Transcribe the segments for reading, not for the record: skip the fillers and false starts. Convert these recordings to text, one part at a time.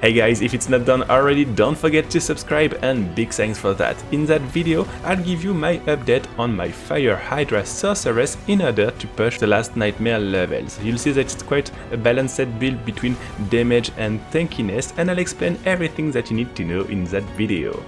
Hey guys, if it's not done already, don't forget to subscribe, and big thanks for that. In that video, I'll give you my update on my Fire Hydra Sorceress in order to push the last nightmare levels. You'll see that it's quite a balanced build between damage and tankiness, and I'll explain everything that you need to know in that video.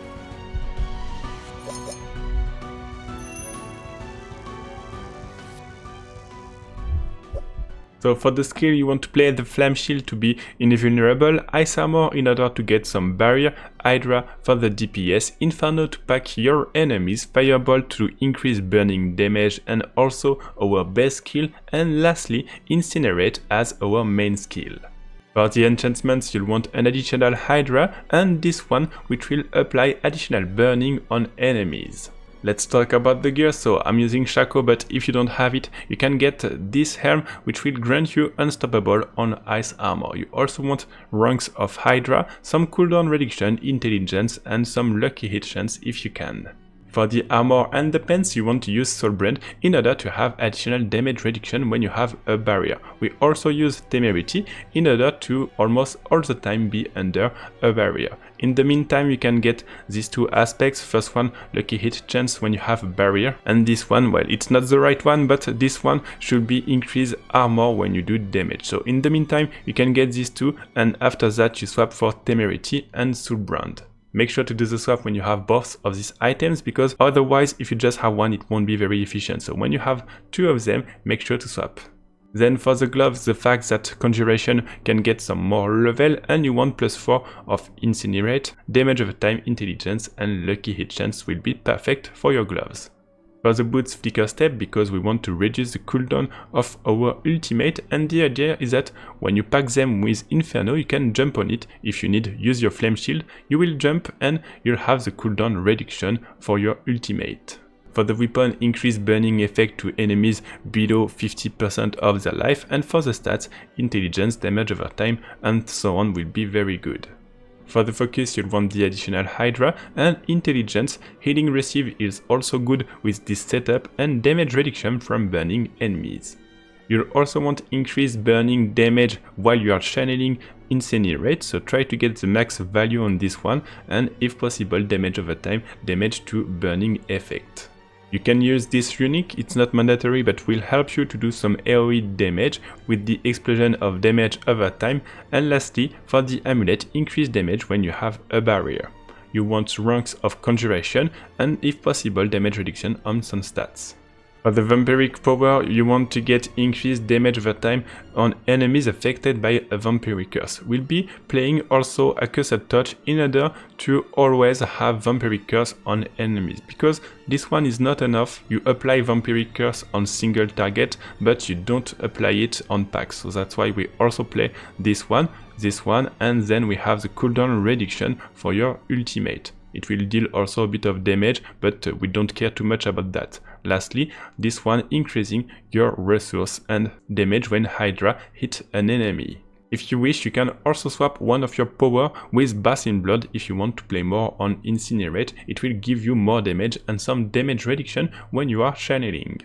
So for the skill, you want to play the Flame Shield to be invulnerable, Ice Armor in order to get some barrier, Hydra for the DPS, Inferno to pack your enemies, Firebolt to increase burning damage and also our base skill, and lastly Incinerate as our main skill. For the enchantments, you'll want an additional Hydra and this one which will apply additional burning on enemies. Let's talk about the gear. So I'm using Shaco, but if you don't have it, you can get this helm which will grant you unstoppable on Ice Armor. You also want ranks of Hydra, some cooldown reduction, intelligence and some lucky hit chance if you can. For the armor and the pants, you want to use Soulbrand in order to have additional damage reduction when you have a barrier. We also use Temerity in order to almost all the time be under a barrier. In the meantime, you can get these two aspects. First one, lucky hit chance when you have a barrier, and this one, well, it's not the right one, but this one should be increased armor when you do damage. So in the meantime, you can get these two, and after that you swap for Temerity and Soulbrand. Make sure to do the swap when you have both of these items, because otherwise if you just have one it won't be very efficient. So when you have two of them, make sure to swap. Then for the gloves, the fact that Conjuration can get some more level and you want +4 of Incinerate, damage over time, intelligence and lucky hit chance will be perfect for your gloves. For the boots, Flicker Step, because we want to reduce the cooldown of our ultimate, and the idea is that when you pack them with Inferno, you can jump on it. If you need, use your Flame Shield, you will jump and you'll have the cooldown reduction for your ultimate. For the weapon, increase burning effect to enemies below 50% of their life, and for the stats, intelligence, damage over time and so on will be very good. For the focus, you'll want the additional Hydra, and intelligence. Healing receive is also good with this setup, and damage reduction from burning enemies. You'll also want increased burning damage while you are channeling Incinerate, so try to get the max value on this one, and if possible damage over time, damage to burning effect. You can use this unique, it's not mandatory but will help you to do some AoE damage with the explosion of damage over time, and lastly for the amulet, increase damage when you have a barrier. You want ranks of Conjuration and if possible damage reduction on some stats. For the Vampiric power, you want to get increased damage over time on enemies affected by a Vampiric curse. We'll be playing also a Cursed Touch in order to always have Vampiric curse on enemies, because this one is not enough. You apply Vampiric curse on single target, but you don't apply it on packs, so that's why we also play this one, and then we have the cooldown reduction for your ultimate. It will deal also a bit of damage, but we don't care too much about that. Lastly, this one increasing your resource and damage when Hydra hit an enemy. If you wish, you can also swap one of your power with Bath in Blood if you want to play more on Incinerate. It will give you more damage and some damage reduction when you are channeling.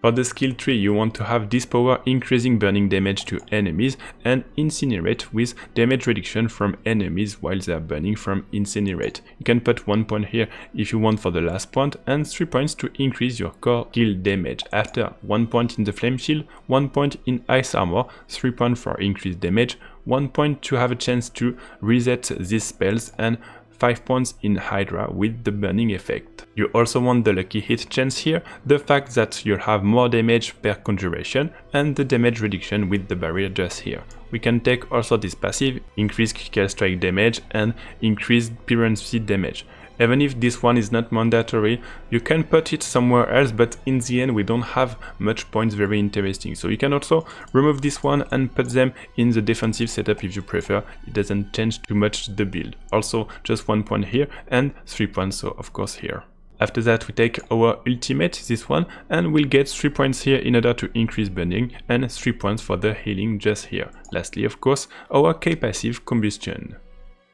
For the skill tree, you want to have this power increasing burning damage to enemies and Incinerate with damage reduction from enemies while they are burning from Incinerate. You can put 1 point here if you want for the last point, and 3 points to increase your core kill damage. After 1 point in the Flame Shield, 1 point in Ice Armor, 3 points for increased damage, 1 point to have a chance to reset these spells, and 5 points in Hydra with the burning effect. You also want the lucky hit chance here, the fact that you'll have more damage per Conjuration, and the damage reduction with the barrier just here. We can take also this passive, increase critical strike damage and increase pirancy damage. Even if this one is not mandatory, you can put it somewhere else, but in the end we don't have much points very interesting. So you can also remove this one and put them in the defensive setup if you prefer. It doesn't change too much the build. Also just 1 point here and 3 points, so of course here. After that we take our ultimate, this one, and we'll get 3 points here in order to increase burning and 3 points for the healing just here. Lastly, of course, our K passive Combustion.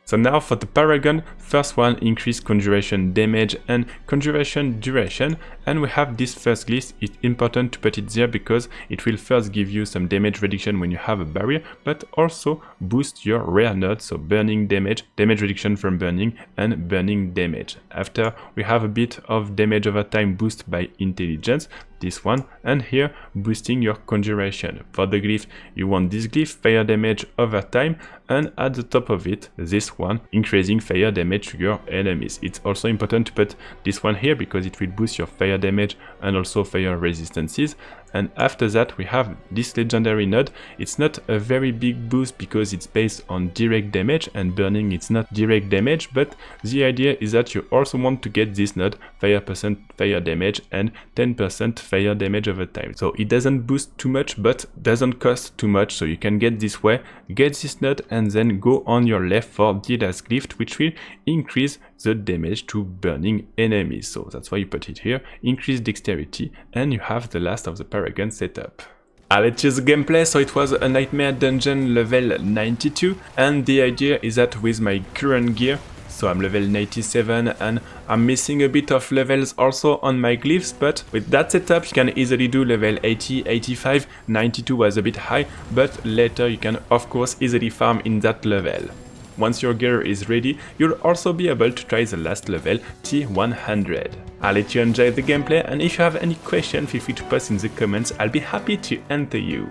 So now for the Paragon, first one increase conjuration damage and conjuration duration, and we have this first glyph. It's important to put it there because it will first give you some damage reduction when you have a barrier, but also boost your rare node, so burning damage, damage reduction from burning, and burning damage. After we have a bit of damage over time boost by intelligence, this one, and here boosting your conjuration. For the glyph, you want this glyph, fire damage over time, and at the top of it, this one, increasing fire damage to your enemies. It's also important to put this one here because it will boost your fire damage and also fire resistances. And after that we have this legendary node. It's not a very big boost because it's based on direct damage, and burning it's not direct damage, but the idea is that you also want to get this node 5% fire damage and 10% fire damage over time. So it doesn't boost too much but doesn't cost too much, so you can get this way, get this node, and then go on your left for the last glyph, which will increase the damage to burning enemies. So that's why you put it here, increase dexterity, and you have the last of the Paragon setup. Let's choose the gameplay. So it was a nightmare dungeon level 92, and the idea is that with my current gear, so I'm level 97 and I'm missing a bit of levels also on my glyphs, but with that setup you can easily do level 80, 85, 92 was a bit high, but later you can of course easily farm in that level. Once your gear is ready, you'll also be able to try the last level, T100. I'll let you enjoy the gameplay, and if you have any question, feel free to post in the comments, I'll be happy to answer you.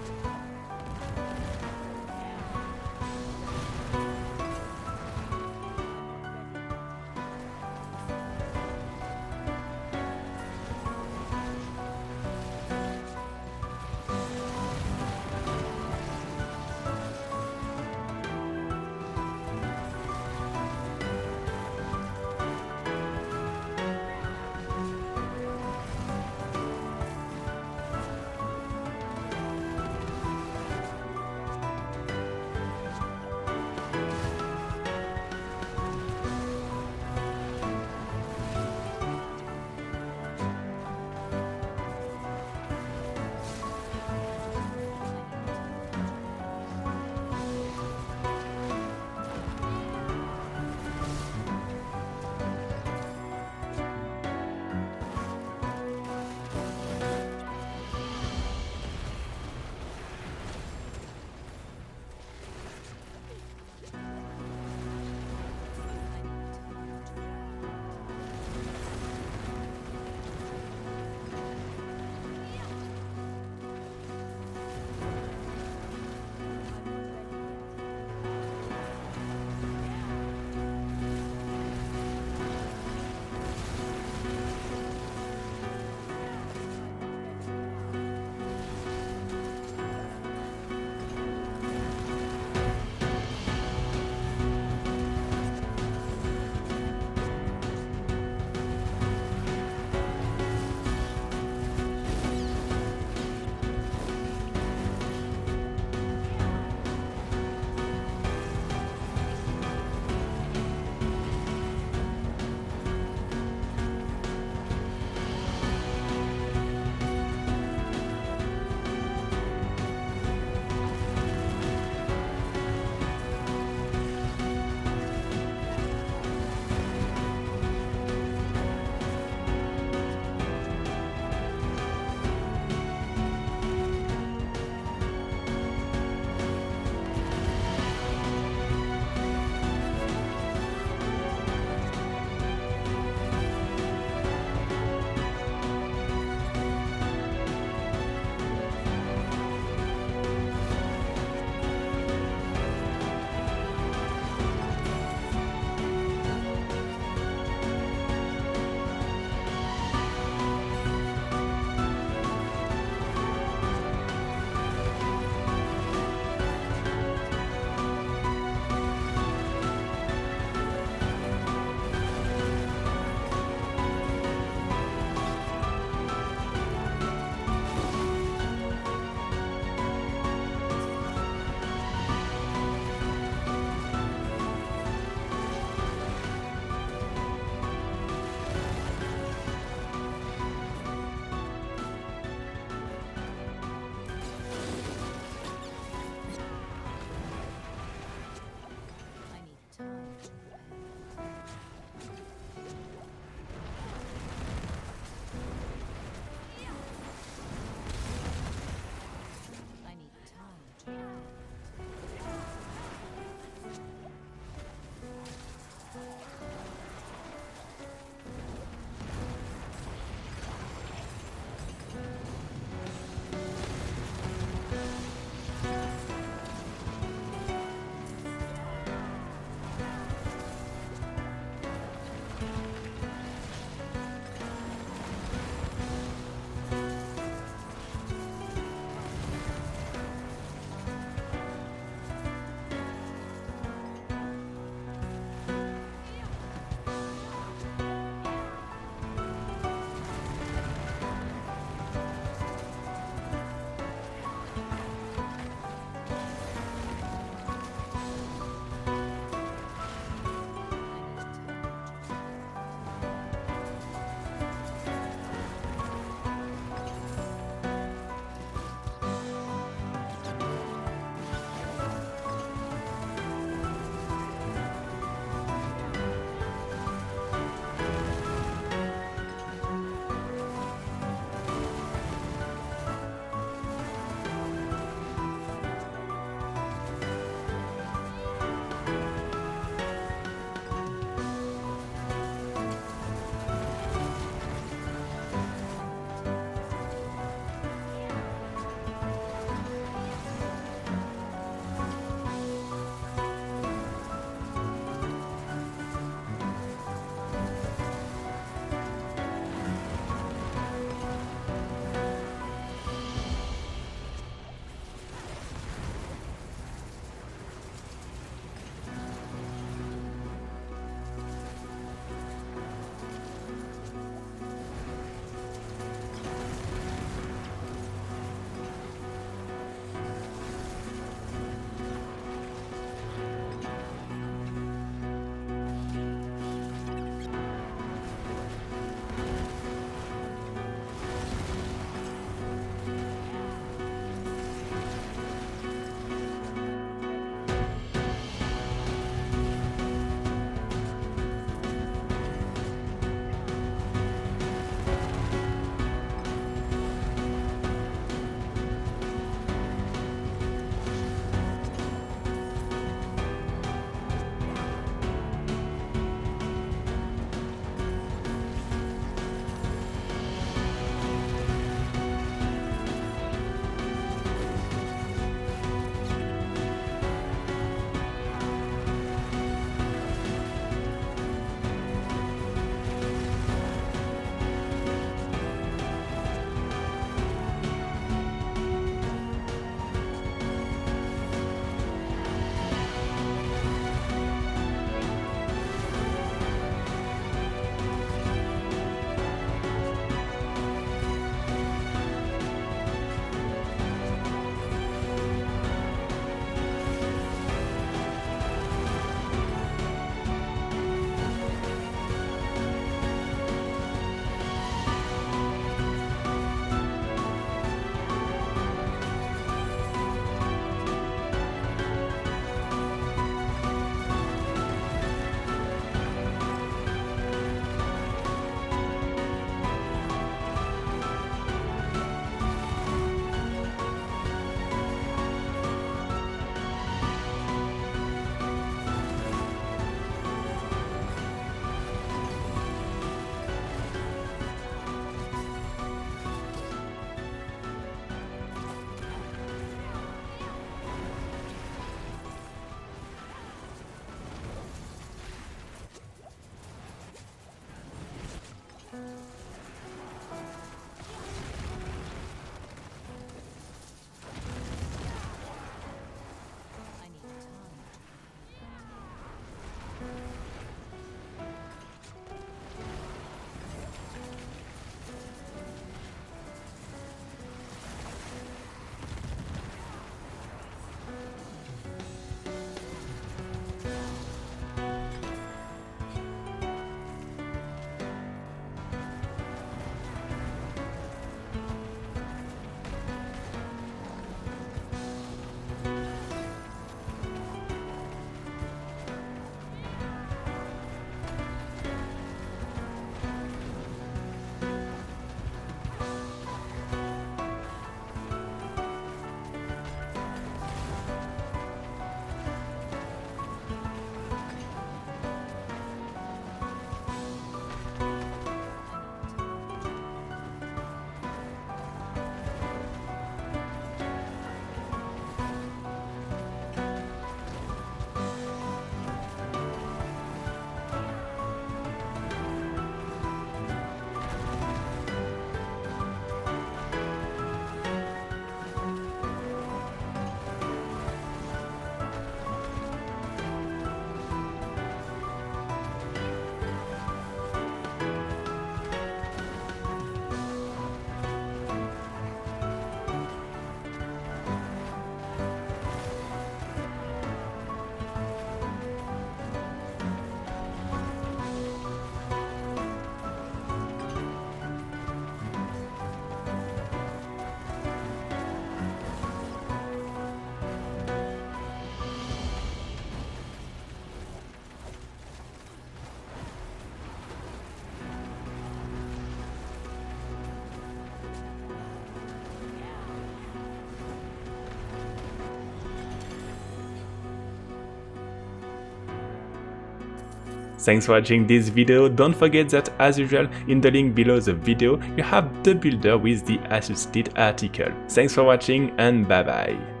Thanks for watching this video. Don't forget that as usual in the link below the video you have the builder with the assisted article. Thanks for watching and bye bye.